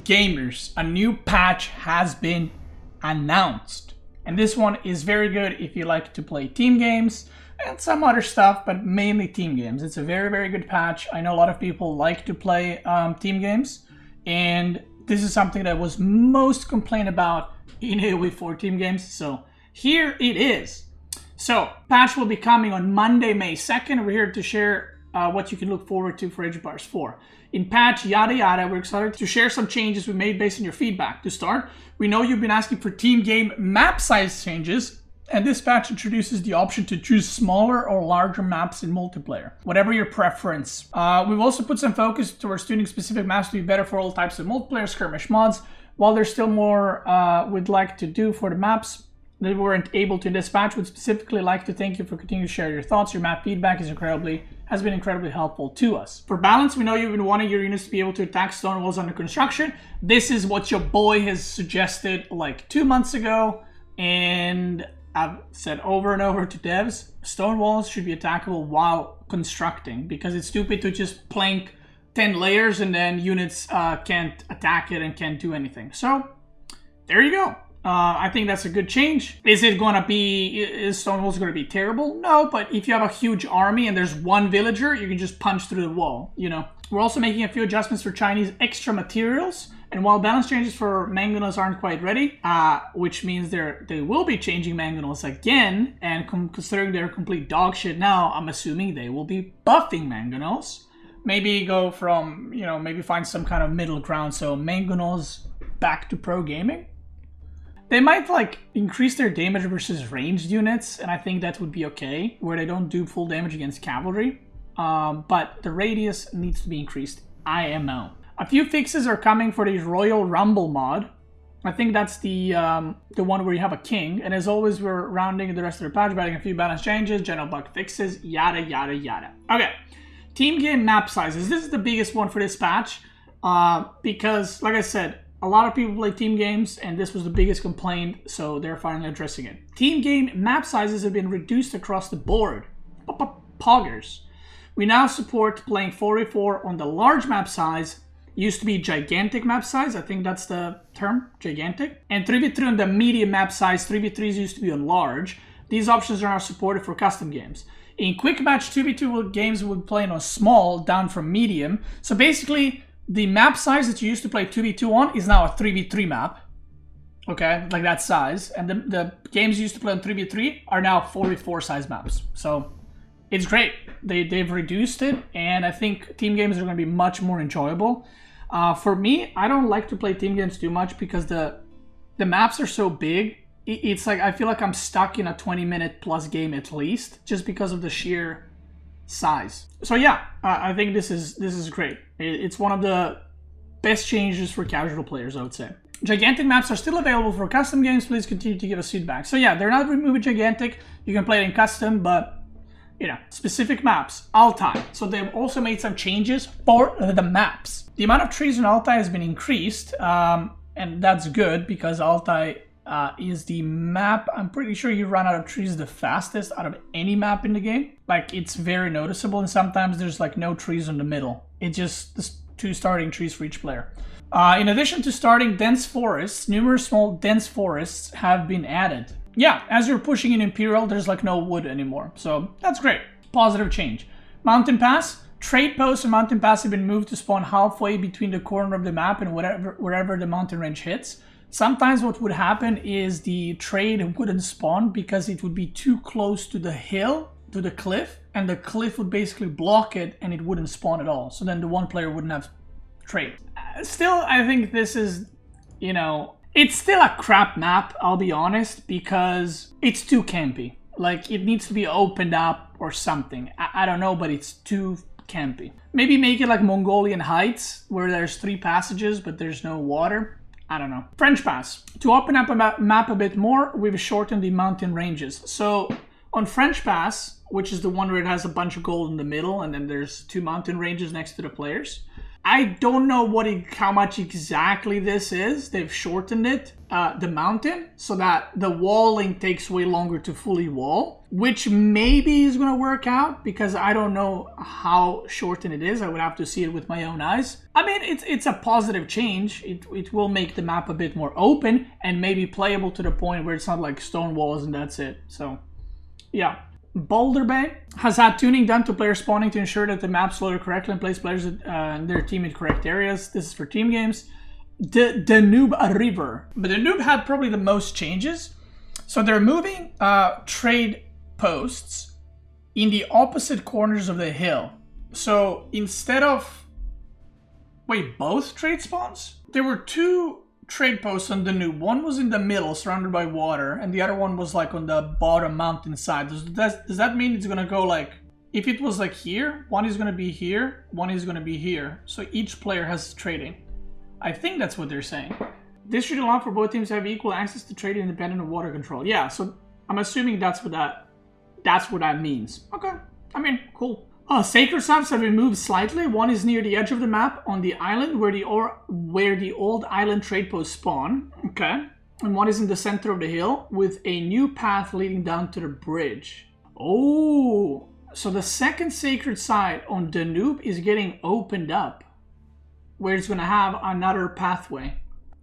gamers, a new patch has been announced. And this one is very good if you like to play team games and some other stuff, but mainly team games. It's a very, very good patch. I know a lot of people like to play team games, and this is something that was most complained about in AOE4 team games. So here it is. So patch will be coming on Monday, May 2nd. We're here to share what you can look forward to for Age of Empires 4. In patch yada yada, we're excited to share some changes we made based on your feedback. To start, we know you've been asking for team game map size changes, and this patch introduces the option to choose smaller or larger maps in multiplayer, whatever your preference. We've also put some focus towards tuning specific maps to be better for all types of multiplayer skirmish mods. While there's still more we'd like to do for the maps that we weren't able to in this patch, we'd specifically like to thank you for continuing to share your thoughts. Your map feedback has been incredibly helpful to us. For balance, we know you've been wanting your units to be able to attack stone walls under construction. This is what your boy has suggested like 2 months ago, and I've said over and over to devs, stone walls should be attackable while constructing, because it's stupid to just plank 10 layers and then units can't attack it and can't do anything. So there you go. I think that's a good change. Is stone walls going to be terrible? No, but if you have a huge army and there's one villager, you can just punch through the wall, you know. We're also making a few adjustments for Chinese extra materials. And while balance changes for mangonels aren't quite ready, which means they will be changing mangonels again, and considering they're complete dog shit now, I'm assuming they will be buffing mangonels. Maybe go from, you know, maybe find some kind of middle ground. So mangonels back to pro gaming. They might like increase their damage versus ranged units, and I think that would be okay, where they don't do full damage against cavalry. But the radius needs to be increased, IMO. A few fixes are coming for the Royal Rumble mod. I think that's the one where you have a king. And as always, we're rounding the rest of the patch by adding a few balance changes, general bug fixes, yada, yada, yada. Okay, team game map sizes. This is the biggest one for this patch because, like I said, a lot of people play team games, and this was the biggest complaint, so they're finally addressing it. Team game map sizes have been reduced across the board. Poggers. We now support playing 4v4 on the large map size. Used to be gigantic map size, I think that's the term, gigantic. And 3v3 on the medium map size, 3v3s used to be on large. These options are now supported for custom games. In quick match, 2v2 games will be playing on small, down from medium. So basically, the map size that you used to play 2v2 on is now a 3v3 map. Okay, like that size. And the games you used to play on 3v3 are now 4v4 size maps. So it's great. They've reduced it, and I think team games are going to be much more enjoyable. For me, I don't like to play team games too much because the maps are so big. It's like I feel like I'm stuck in a 20-minute plus game at least, just because of the sheer size. So yeah, I think this is great. It's one of the best changes for casual players, I would say. Gigantic maps are still available for custom games. Please continue to give us feedback. So yeah, they're not removing gigantic. You can play it in custom, but you know, specific maps. Altai. So they've also made some changes for the maps. The amount of trees in Altai has been increased, and that's good because Altai is the map. I'm pretty sure you run out of trees the fastest out of any map in the game. Like, it's very noticeable, and sometimes there's like no trees in the middle. It's just the 2 starting trees for each player. In addition to starting dense forests, numerous small dense forests have been added. Yeah, as you're pushing in Imperial, there's like no wood anymore. So that's great. Positive change. Mountain Pass. Trade posts and Mountain Pass have been moved to spawn halfway between the corner of the map and wherever the mountain range hits. Sometimes what would happen is the trade wouldn't spawn because it would be too close to the hill, to the cliff, and the cliff would basically block it and it wouldn't spawn at all. So then the one player wouldn't have trade. Still, I think this is, you know, it's still a crap map, I'll be honest, because it's too campy. Like, it needs to be opened up or something. I don't know, but it's too campy. Maybe make it like Mongolian Heights, where there's 3 passages, but there's no water. I don't know. French Pass. To open up a map a bit more, we've shortened the mountain ranges. So on French Pass, which is the one where it has a bunch of gold in the middle, and then there's 2 mountain ranges next to the players, I don't know how much exactly this is. They've shortened it, the mountain, so that the walling takes way longer to fully wall, which maybe is going to work out because I don't know how shortened it is. I would have to see it with my own eyes. I mean, it's a positive change. It will make the map a bit more open and maybe playable to the point where it's not like stone walls and that's it. So, yeah. Boulder Bay has had tuning done to player spawning to ensure that the maps load correctly and place players and their team in correct areas. This is for team games. The Danube River. But the Danube had probably the most changes. So they're moving trade posts in the opposite corners of the hill. So instead of... Wait, both trade spawns? There were two trade posts on Danube. One was in the middle, surrounded by water, and the other one was like on the bottom mountain side. Does that mean it's gonna go like, if it was like here, one is gonna be here, one is gonna be here. So each player has trading. I think that's what they're saying. This should allow for both teams to have equal access to trade independent of water control. Yeah, so I'm assuming that's what that means. Okay, I mean, cool. Sacred sites have been moved slightly. One is near the edge of the map on the island where the old island trade posts spawn. Okay. And one is in the center of the hill with a new path leading down to the bridge. Oh, so the second sacred site on Danube is getting opened up, where it's going to have another pathway.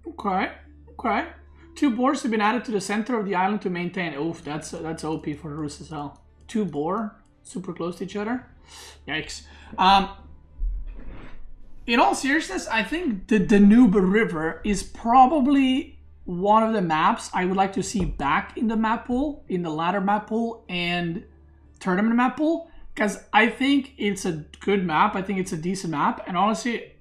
Okay. Okay. 2 boars have been added to the center of the island to maintain. Oof, that's OP for Rus as hell. 2 boar super close to each other. Yikes. In all seriousness, I think the Danube River is probably one of the maps I would like to see back in the map pool, in the ladder map pool and tournament map pool, because I think it's a good map. I think it's a decent map, and honestly,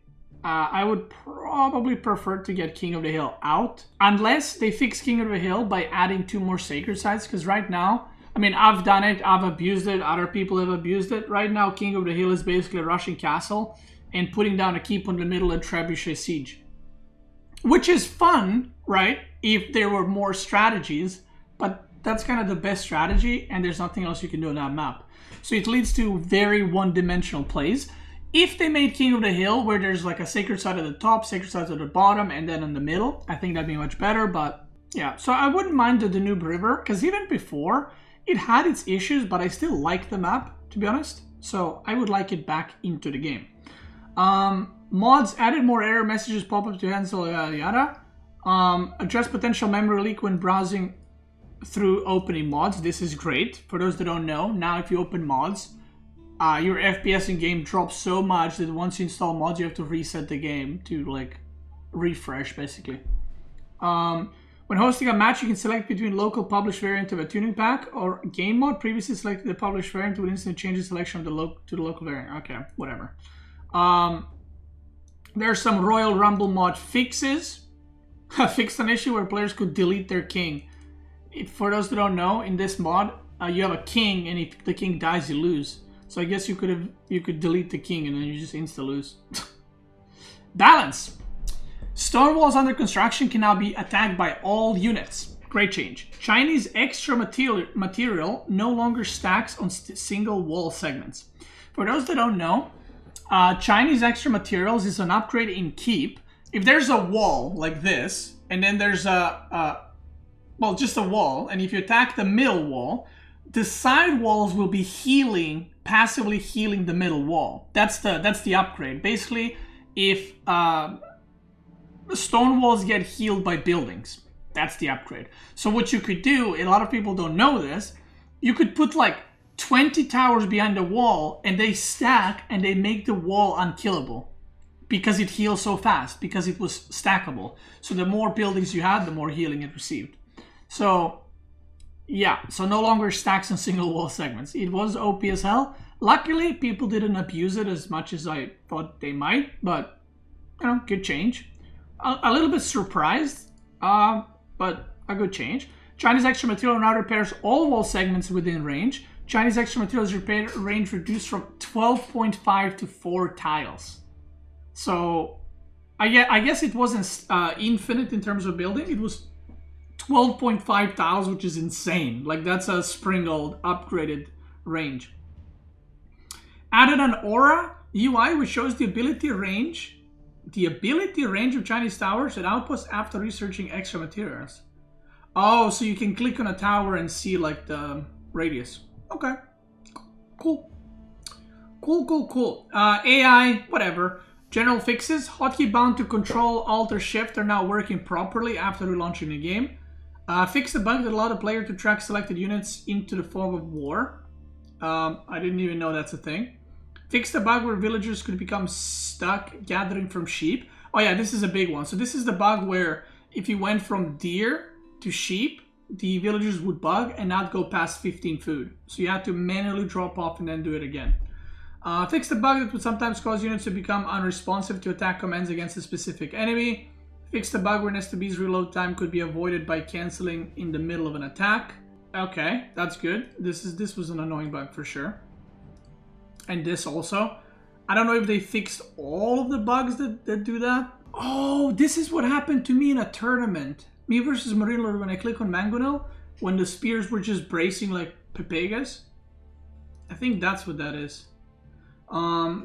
I would probably prefer to get King of the Hill out, unless they fix King of the Hill by adding 2 more sacred sites, because right now, I mean, I've done it, I've abused it, other people have abused it. Right now, King of the Hill is basically a Russian castle and putting down a keep on the middle and trebuchet siege. Which is fun, right, if there were more strategies, but that's kind of the best strategy and there's nothing else you can do on that map. So it leads to very one-dimensional plays. If they made King of the Hill, where there's like a sacred site at the top, sacred site at the bottom, and then in the middle, I think that'd be much better, but yeah. So I wouldn't mind the Danube River, because even before, it had its issues, but I still like the map, to be honest. So I would like it back into the game. Mods added more error messages, pop-up to handle, yada yada. Address potential memory leak when browsing through opening mods. This is great. For those that don't know, now if you open mods, your FPS in game drops so much that once you install mods, you have to reset the game to like refresh, basically. When hosting a match, you can select between local published variant of a tuning pack or game mod. Previously selected the published variant would instantly change the selection of to the local variant. Okay, whatever. There's some Royal Rumble mod fixes. Fixed an issue where players could delete their king. For those that don't know, in this mod, you have a king, and if the king dies, you lose. So I guess you could delete the king, and then you just insta lose. Balance. Stone walls under construction can now be attacked by all units. Great change. Chinese extra material no longer stacks on single wall segments. For those that don't know, Chinese extra materials is an upgrade in Keep. If there's a wall like this, and then there's well, just a wall, and if you attack the middle wall, the side walls will be healing, passively healing the middle wall. That's the upgrade. Basically, if stone walls get healed by buildings, that's the upgrade. So what you could do, a lot of people don't know this, you could put like 20 towers behind the wall and they stack and they make the wall unkillable because it heals so fast, because it was stackable. So the more buildings you had, the more healing it received. So yeah, so no longer stacks on single wall segments. It was OP as hell. Luckily, people didn't abuse it as much as I thought they might, but you know, good change. A little bit surprised, but a good change. Chinese extra material now repairs all wall segments within range. Chinese extra materials repair range reduced from 12.5 to 4 tiles. So I guess it wasn't infinite in terms of building. It was 12.5 tiles, which is insane. Like, that's a sprinkled upgraded range. Added an aura UI which shows the ability range The ability range of Chinese towers and outposts after researching extra materials. Oh, so you can click on a tower and see like the radius. Okay, cool. Cool. AI, whatever. General fixes. Hotkey bound to Control, Alt, or Shift are now working properly after relaunching the game. Fix the bug that allowed the player to track selected units into the fog of war. I didn't even know that's a thing. Fix the bug where villagers could become stuck gathering from sheep. Oh yeah, this is a big one. So this is the bug where if you went from deer to sheep, the villagers would bug and not go past 15 food. So you had to manually drop off and then do it again. Fix the bug that would sometimes cause units to become unresponsive to attack commands against a specific enemy. Fix the bug where STB's reload time could be avoided by cancelling in the middle of an attack. Okay, that's good. This was an annoying bug for sure. And this also. I don't know if they fixed all of the bugs that do that. Oh, this is what happened to me in a tournament. Me versus Marine Lord when I click on Mangonel, when the spears were just bracing like Pepegas. I think that's what that is.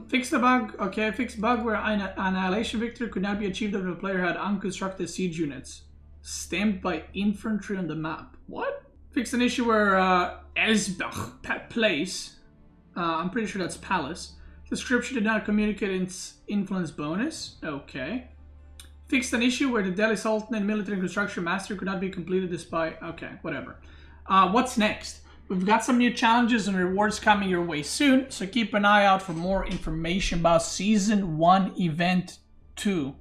Fix the bug. Okay, fix bug where annihilation victory could not be achieved if the player had unconstructed siege units stamped by infantry on the map. What? Fix an issue where Esbach Place, I'm pretty sure that's Palace, description did not communicate its influence bonus. Okay. Fixed an issue where the Delhi Sultan and military construction master could not be completed despite... Okay, whatever. What's next? We've got some new challenges and rewards coming your way soon, so keep an eye out for more information about Season 1 Event 2.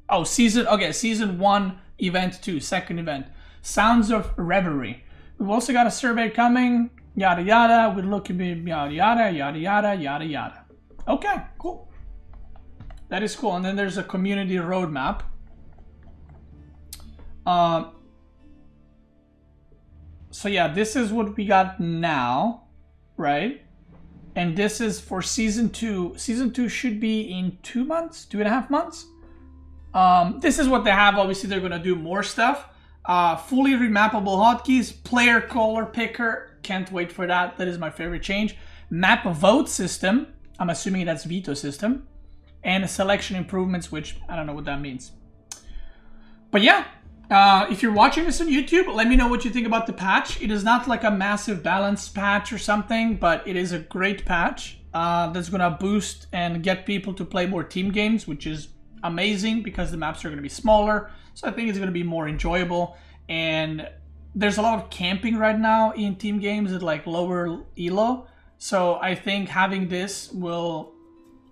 Oh, Season 1 Event 2, second event. Sounds of Reverie. We've also got a survey coming, yada yada, we're looking at yada yada, yada yada, yada yada. Okay, cool. That is cool. And then there's a community roadmap. So yeah, this is what we got now, right? And this is for Season 2. Season 2 should be in 2 months, 2.5 months. This is what they have. Obviously, they're going to do more stuff. Fully remappable hotkeys, player color picker. Can't wait for that. That is my favorite change. Map vote system. I'm assuming that's veto system. And selection improvements, which I don't know what that means. But yeah. If you're watching this on YouTube, let me know what you think about the patch. It is not like a massive balance patch or something, but it is a great patch that's going to boost and get people to play more team games, which is amazing because the maps are going to be smaller. So I think it's going to be more enjoyable. And there's a lot of camping right now in team games at like lower elo. So I think having this will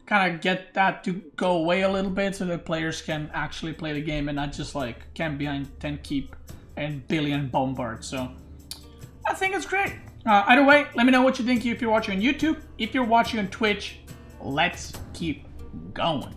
kind of get that to go away a little bit so that players can actually play the game and not just like camp behind 10 keep and billion bombard. So I think it's great. Either way, let me know what you think if you're watching on YouTube. If you're watching on Twitch, let's keep going.